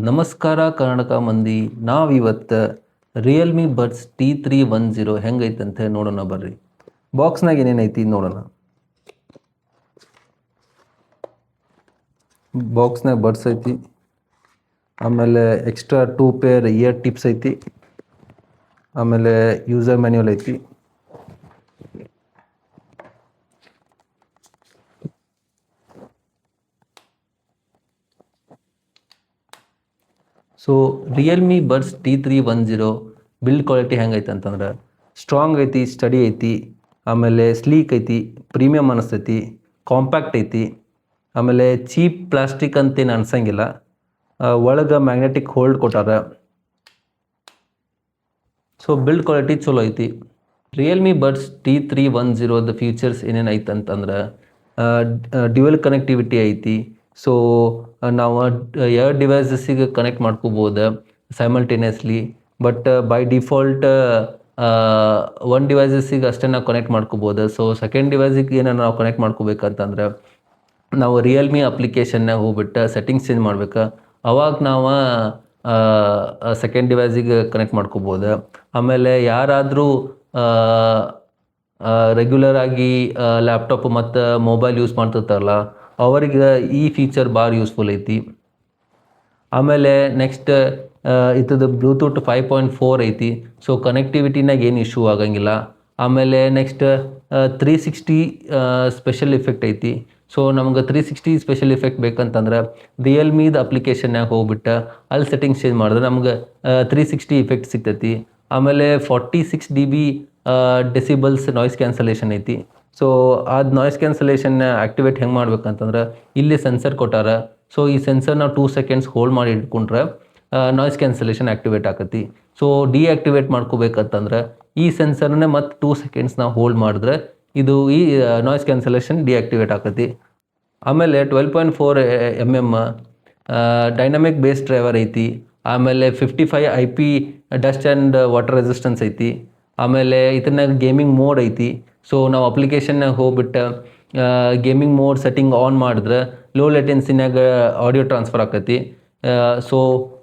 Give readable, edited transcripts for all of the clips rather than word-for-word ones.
ನಮಸ್ಕಾರ ಕರ್ನಾಟಕ ಮಂದಿ. ನಾವಿವತ್ತು ರಿಯಲ್ಮಿ ಬಡ್ಸ್ T310 ಹೆಂಗೈತಂತ ನೋಡೋಣ ಬರ್ರಿ. ಬಾಕ್ಸ್ನಾಗ ಏನೇನೈತಿ ನೋಡೋಣ. ಬಾಕ್ಸ್ನಾಗ ಬಡ್ಸ್ ಐತಿ, ಆಮೇಲೆ ಎಕ್ಸ್ಟ್ರಾ 2 ಪೇರ್ ಇಯರ್ ಟಿಪ್ಸ್ ಐತಿ, ಆಮೇಲೆ ಯೂಸರ್ ಮ್ಯಾನ್ಯುವಲ್ ಐತಿ, so Realme buds T310 build quality ಹೆಂಗೈತೆ ಅಂತಂದ್ರೆ ಸ್ಟ್ರಾಂಗ್ ಐತಿ, ಸ್ಟಡಿ ಐತಿ, ಆಮೇಲೆ ಸ್ಲೀಕ್ ಐತಿ, ಪ್ರೀಮಿಯಮ್ ಅನಿಸ್ತೈತಿ, ಕಾಂಪ್ಯಾಕ್ಟ್ ಐತಿ, ಆಮೇಲೆ ಚೀಪ್ ಪ್ಲಾಸ್ಟಿಕ್ ಅಂತೇನು ಅನ್ಸಂಗಿಲ್ಲ, ಒಳಗೆ ಮ್ಯಾಗ್ನೆಟಿಕ್ ಹೋಲ್ಡ್ ಕೊಟ್ಟಾರ. ಸೊ ಬಿಲ್ಡ್ ಕ್ವಾಲಿಟಿ ಚಲೋ ಐತಿ. ರಿಯಲ್ಮಿ ಬಡ್ಸ್ T310 ಫೀಚರ್ಸ್ ಏನೇನು ಐತೆ ಅಂತಂದ್ರೆ ಡ್ಯುಯಲ್ ಕನೆಕ್ಟಿವಿಟಿ ಐತಿ. ಸೊ ನಾವು ಎರಡು ಡಿವೈಸಸ್ಸಿಗೆ ಕನೆಕ್ಟ್ ಮಾಡ್ಕೋಬೋದು simultaneously, but by default one ಡಿವೈಸಸ್ಸಿಗೆ ಅಷ್ಟೇ ನಾವು ಕನೆಕ್ಟ್ ಮಾಡ್ಕೋಬೋದು. ಸೊ ಸೆಕೆಂಡ್ ಡಿವೈಸಿಗೆ ಏನಾರು ನಾವು ಕನೆಕ್ಟ್ ಮಾಡ್ಕೋಬೇಕಂತಂದ್ರೆ ನಾವು ರಿಯಲ್ಮಿ ಅಪ್ಲಿಕೇಶನ್ನಾಗ ಹೋಗ್ಬಿಟ್ಟು ಸೆಟ್ಟಿಂಗ್ಸ್ ಚೇಂಜ್ ಮಾಡ್ಬೇಕು. ಅವಾಗ ನಾವು ಸೆಕೆಂಡ್ ಡಿವೈಸಿಗೆ ಕನೆಕ್ಟ್ ಮಾಡ್ಕೋಬೋದು. ಆಮೇಲೆ ಯಾರಾದರೂ ರೆಗ್ಯುಲರ್ ಆಗಿ ಲ್ಯಾಪ್ಟಾಪ್ ಮತ್ತು ಮೊಬೈಲ್ ಯೂಸ್ ಮಾಡ್ತಿರ್ತಾರಲ್ಲ ಅವರಿಗೆ ಈ ಫೀಚರ್ ಭಾಳ ಯೂಸ್ಫುಲ್ ಐತಿ. ಆಮೇಲೆ ನೆಕ್ಸ್ಟ್ ಇದ್ರದ್ದು ಬ್ಲೂಟೂತ್ 5.4 ಐತಿ. ಸೊ ಕನೆಕ್ಟಿವಿಟಿನಾಗ ಏನು ಇಶ್ಯೂ ಆಗಂಗಿಲ್ಲ. ಆಮೇಲೆ ನೆಕ್ಸ್ಟ್ 360 ಸ್ಪೆಷಲ್ ಇಫೆಕ್ಟ್ ಐತಿ. ಸೊ ನಮ್ಗೆ 360 ಸ್ಪೆಷಲ್ ಇಫೆಕ್ಟ್ ಬೇಕಂತಂದ್ರೆ ರಿಯಲ್ಮಿದು ಅಪ್ಲಿಕೇಶನ್ನಾಗ ಹೋಗ್ಬಿಟ್ಟು ಅಲ್ಲಿ ಸೆಟ್ಟಿಂಗ್ಸ್ ಚೇಂಜ್ ಮಾಡಿದ್ರೆ ನಮ್ಗೆ 360 ಇಫೆಕ್ಟ್ ಸಿಗ್ತೈತಿ. ಆಮೇಲೆ 46 dB ಡೆಸಿಬಲ್ಸ್ ನಾಯ್ಸ್ ಕ್ಯಾನ್ಸಲೇಷನ್ ಐತಿ. ಸೊ ಅದು ನಾಯ್ಸ್ ಕ್ಯಾನ್ಸಲೇಷನ್ನ ಆ್ಯಕ್ಟಿವೇಟ್ ಹೆಂಗೆ ಮಾಡ್ಬೇಕಂತಂದ್ರೆ ಇಲ್ಲಿ ಸೆನ್ಸರ್ ಕೊಟ್ಟಾರ. ಸೊ ಈ ಸೆನ್ಸರ್ ನಾವು 2 seconds ಹೋಲ್ಡ್ ಮಾಡಿ ಇಟ್ಕೊಂಡ್ರೆ ನಾಯ್ಸ್ ಕ್ಯಾನ್ಸಲೇಷನ್ ಆ್ಯಕ್ಟಿವೇಟ್ ಆಕತಿ. ಸೊ ಡಿಆಕ್ಟಿವೇಟ್ ಮಾಡ್ಕೋಬೇಕಂತಂದ್ರೆ ಈ ಸೆನ್ಸರ್ನೇ ಮತ್ತು 2 seconds ನಾವು ಹೋಲ್ಡ್ ಮಾಡಿದ್ರೆ ಇದು ಈ ನಾಯ್ಸ್ ಕ್ಯಾನ್ಸಲೇಷನ್ ಡಿಆಕ್ಟಿವೇಟ್ ಆಕತಿ. ಆಮೇಲೆ 12.4 mm ಡೈನಮಿಕ್ ಬೇಸ್ ಡ್ರೈವರ್ ಐತಿ. ಆಮೇಲೆ 55 IP dust and water resistance ಐತಿ. ಆಮೇಲೆ ಇದನ್ನಾಗ ಗೇಮಿಂಗ್ ಮೋಡ್ ಐತಿ. ಸೊ ನಾವು ಅಪ್ಲಿಕೇಶನ್ನಾಗ ಹೋಗ್ಬಿಟ್ಟು ಗೇಮಿಂಗ್ ಮೋಡ್ ಸೆಟ್ಟಿಂಗ್ ಆನ್ ಮಾಡಿದ್ರೆ ಲೋ ಲೇಟೆನ್ಸಿನಾಗ ಆಡಿಯೋ ಟ್ರಾನ್ಸ್ಫರ್ ಆಕತಿ. ಸೊ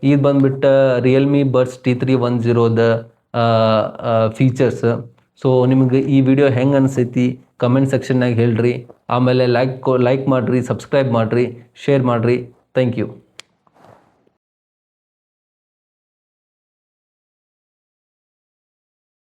ಇದು ಬಂದುಬಿಟ್ಟು Realme buds T310 features. So ನಿಮಗೆ ಈ ವಿಡಿಯೋ ಹೆಂಗೆ ಅನಿಸೈತಿ ಕಮೆಂಟ್ ಸೆಕ್ಷನ್ನಾಗ ಹೇಳ್ರಿ. ಆಮೇಲೆ ಲೈಕ್ ಮಾಡಿರಿ, ಸಬ್ಸ್ಕ್ರೈಬ್ ಮಾಡಿರಿ, ಶೇರ್ ಮಾಡಿರಿ. Thank you.